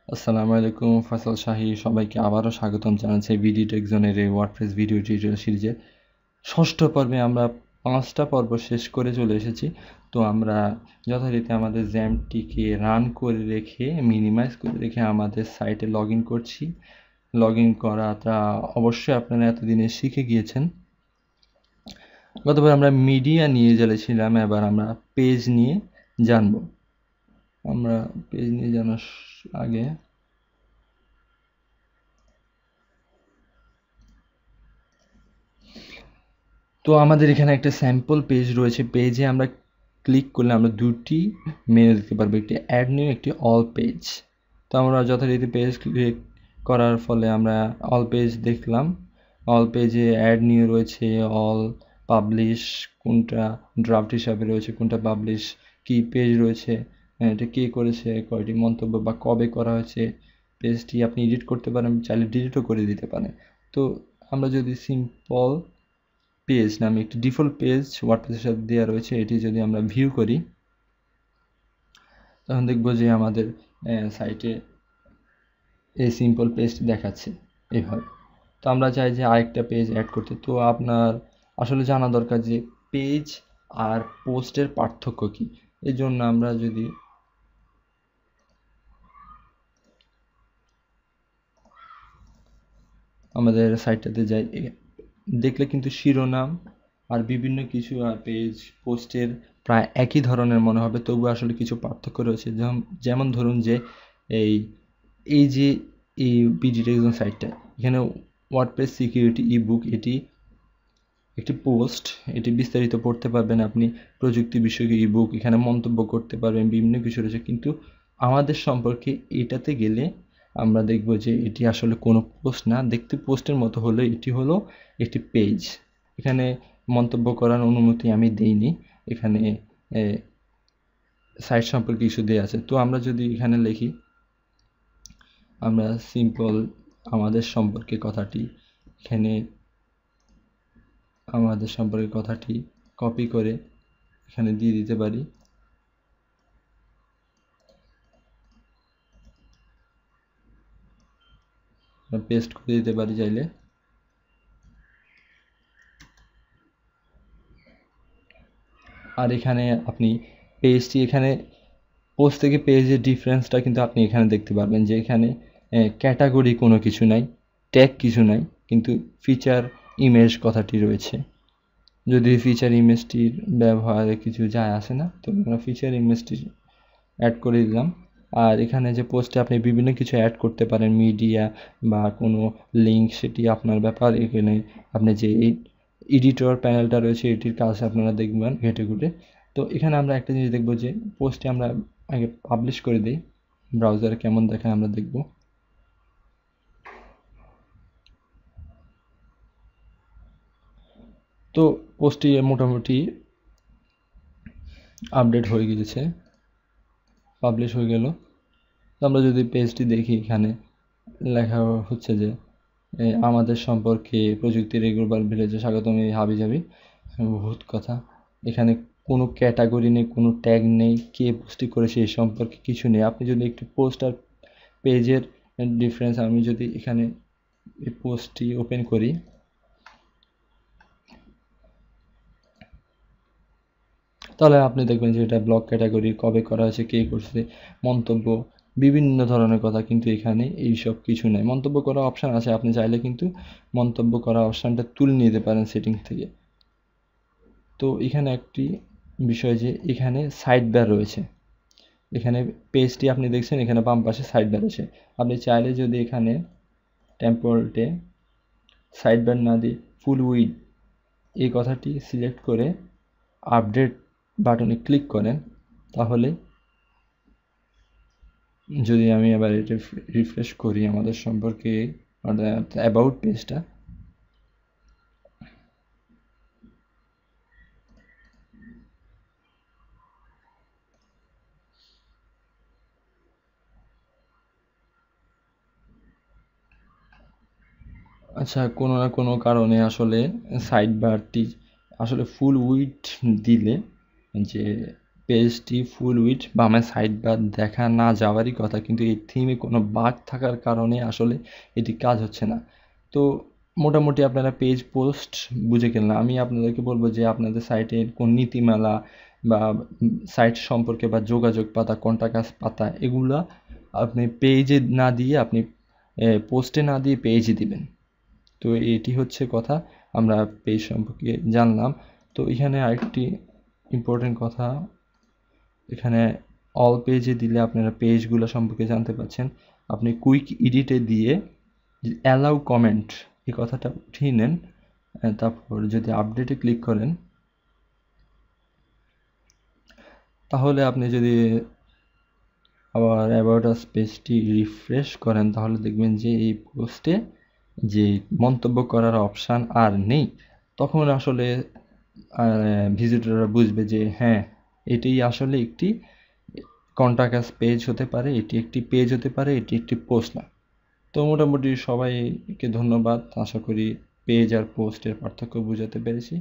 আসসালামু আলাইকুম, ফয়সাল শাহী সবাইকে আবারও স্বাগতম জানাচ্ছি ভিডিও টেকজনের এই ওয়ার্ডপ্রেস ভিডিও টিউটোরিয়াল সিরিজের ষষ্ঠ পর্বে। আমরা 5টা পর্ব শেষ করে চলে এসেছি। তো আমরা যথারীতি আমাদের জ্যামটিকে রান করে রেখে মিনিমাইজ করে রেখে আমাদের সাইটে লগ ইন করছি। লগ ইন করাটা অবশ্যই আপনারা এতদিনে শিখে গিয়েছেন। গতবার আমরা মিডিয়া নিয়ে জ্বালিয়েছিলাম, এবার আমরা পেজ নিয়ে জানব। আমরা পেজ নিয়ে জানার আগে তো আমাদের এখানে একটা স্যাম্পল পেজ রয়েছে। পেজে আমরা ক্লিক করলে আমরা দুটি মেনু দেখতে পারবো, একটি অ্যাড নিউ, একটি অল পেজ। তো আমরা যথারীতি পেজ ক্লিক করার ফলে আমরা অল পেজ দেখলাম। অল পেজে অ্যাড নিউ রয়েছে, অল পাবলিশ, কোনটা ড্রাফট হিসাবে রয়েছে, কোনটা পাবলিশ, কি পেজ রয়েছে, এটা কে করেছে, কয়টি মন্তব্য বা কবে করা হয়েছে। পেজটি আপনি এডিট করতে পারেন, চাইলে ডিলিটও করে দিতে পারেন। তো আমরা যদি সিম্পল পেজ নামে একটি ডিফল্ট পেজ ওয়ার্ডপ্রেসের সাথে দেওয়া রয়েছে, এটি যদি আমরা ভিউ করি তখন দেখব যে আমাদের সাইটে এই সিম্পল পেজটি দেখাচ্ছে এইভাবে। তো আমরা চাই যে আরেকটা পেজ অ্যাড করতে। তো আপনার আসলে জানা দরকার যে পেজ আর পোস্টের পার্থক্য কী। এই জন্য আমরা যদি আমাদের সাইটটাতে যাই, দেখলে কিন্তু শিরোনাম আর বিভিন্ন কিছু পেজ পোস্টের প্রায় একই ধরনের মনে হবে, তবু আসলে কিছু পার্থক্য রয়েছে। যেমন ধরুন যে এই এই যে এই বিডি টেকজন সাইটটা, এখানে ওয়ার্ডপ্রেস সিকিউরিটি ইবুক, এটি একটি পোস্ট, এটি বিস্তারিত পড়তে পারবেন আপনি। প্রযুক্তি বিষয়ক ইবুক, এখানে মন্তব্য করতে পারবেন, বিভিন্ন কিছু রয়েছে। কিন্তু আমাদের সম্পর্কে এটাতে গেলে আমরা দেখব যে এটি আসলে কোনো পোস্ট না, দেখতে পোস্টের মতো হলেও এটি হলো একটি পেজ। এখানে মন্তব্য করার অনুমতি আমি দেইনি, এখানে সাইট সম্পর্কে কিছু দেওয়া আছে। তো আমরা যদি এখানে লিখি, আমরা সিম্পল আমাদের সম্পর্কে কথাটি এখানে আমাদের সম্পর্কে কথাটি কপি করে এখানে দিয়ে দিতে পারি। পেস্ট করে দিতে পারি চাইলে। আর এখানে আপনি পেজটি, এখানে পোস্ট থেকে পেজের ডিফারেন্সটা কিন্তু আপনি এখানে দেখতে পারবেন যে এখানে ক্যাটাগরি কোনো কিছু নাই, ট্যাগ কিছু নাই, কিন্তু ফিচার ইমেজ কথাটি রয়েছে। যদি ফিচার ইমেজটির ব্যবহারে কিছু যায় আসে না, তো আমরা ফিচার ইমেজটি অ্যাড করে দিলাম। আর এখানে যে পোস্টে আপনি বিভিন্ন কিছু অ্যাড করতে পারেন, মিডিয়া বা কোনো লিঙ্ক, সেটি আপনার ব্যাপার। এখানে আপনি যে এডিটর প্যানেলটা রয়েছে এটির কাজ আপনারা দেখবেন ঘেটে ঘুটে। তো এখানে আমরা একটা জিনিস দেখব যে পোস্টে আমরা আগে পাবলিশ করে দিই, ব্রাউজারে কেমন দেখায় আমরা দেখব। তো পোস্টটি মোটামুটি আপডেট হয়ে গিয়েছে, পাবলিশ হয়ে গেল। তো আমরা যদি পেজটি দেখি, এখানে লেখা হচ্ছে যে আমাদের সম্পর্কে প্রযুক্তির এই গ্লোবাল ভিলেজে স্বাগতম, এই হাবিজাবি বহুত কথা। এখানে কোনো ক্যাটাগরি নেই, কোনো ট্যাগ নেই, কে পোস্টটি করেছে এই সম্পর্কে কিছু নেই। আপনি যদি একটু পোস্ট আর পেজের ডিফারেন্স, আমি যদি এখানে এই পোস্টটি ওপেন করি, তাহলে আপনি দেখবেন যে এটা ব্লগ ক্যাটাগরি, কবে করা হয়েছে, কে করছে, মন্তব্য, বিভিন্ন ধরনের কথা। কিন্তু এখানে এই সব কিছু নেই। মন্তব্য করা অপশান আছে, আপনি চাইলে কিন্তু মন্তব্য করা অপশানটা তুলে নিতে পারেন সেটিংস থেকে। তো এখানে একটি বিষয় যে এখানে সাইড বার রয়েছে, এখানে পেজটি আপনি দেখছেন, এখানে বাম পাশে সাইড বার আছে। আপনি চাইলে যদি এখানে টেম্পোরালটে সাইড বার না দিয়ে ফুল উইড এই কথাটি সিলেক্ট করে আপডেট বাটনে ক্লিক করেন, তাহলে যদি আমি আবার এটা রিফ্রেশ করি আমাদের সম্পর্কে অ্যাবাউট পেজটা, আচ্ছা কোনো না কোনো কারণে আসলে সাইড বারটি আসলে ফুল উইডথ দিলে যে পেজটি ফুল উইডথ বামে সাইড বার দেখা না যাওয়ারই কথা, কিন্তু এই থিমে কোনো বাগ থাকার কারণে আসলে এটি কাজ হচ্ছে না। তো মোটামুটি আপনারা পেজ পোস্ট বুঝে গেলেন। আমি আপনাদেরকে বলবো যে আপনাদের সাইটের কোন নীতিমালা বা সাইট সম্পর্কে বা যোগাযোগ পাতা, কন্টাক্ট পাতা, এগুলা আপনি পেজে না দিয়ে আপনি পোস্টে না দিয়ে পেজে দিবেন। তো এটি হচ্ছে কথা, আমরা পেজ সম্পর্কে জানলাম। তো এখানে আরেকটি ইম্পর্টেন্ট কথা, এখানে অল পেজে দিলে আপনারা পেজগুলো সম্পর্কে জানতে পারছেন। আপনি কুইক এডিটে দিয়ে অ্যালাউ কমেন্ট এই কথাটা উঠিয়ে নেন, তারপর যদি আপডেটে ক্লিক করেন, তাহলে আপনি যদি আবার অ্যাবাউট আস পেজটি রিফ্রেশ করেন, তাহলে দেখবেন যে এই পোস্টে যে মন্তব্য করার অপশান আর নেই। তখন আসলে ভিজিটররা বুঝবে যে হ্যাঁ, এটি আসলে একটি কন্টাক্ট আস পেজ হতে পারে, এটি একটি পেজ হতে পারে, এটি একটি পোস্ট না। তো মোটামুটি সবাইকে ধন্যবাদ। আশা করি পেজ আর পোস্টের পার্থক্য বোঝাতে পেরেছি।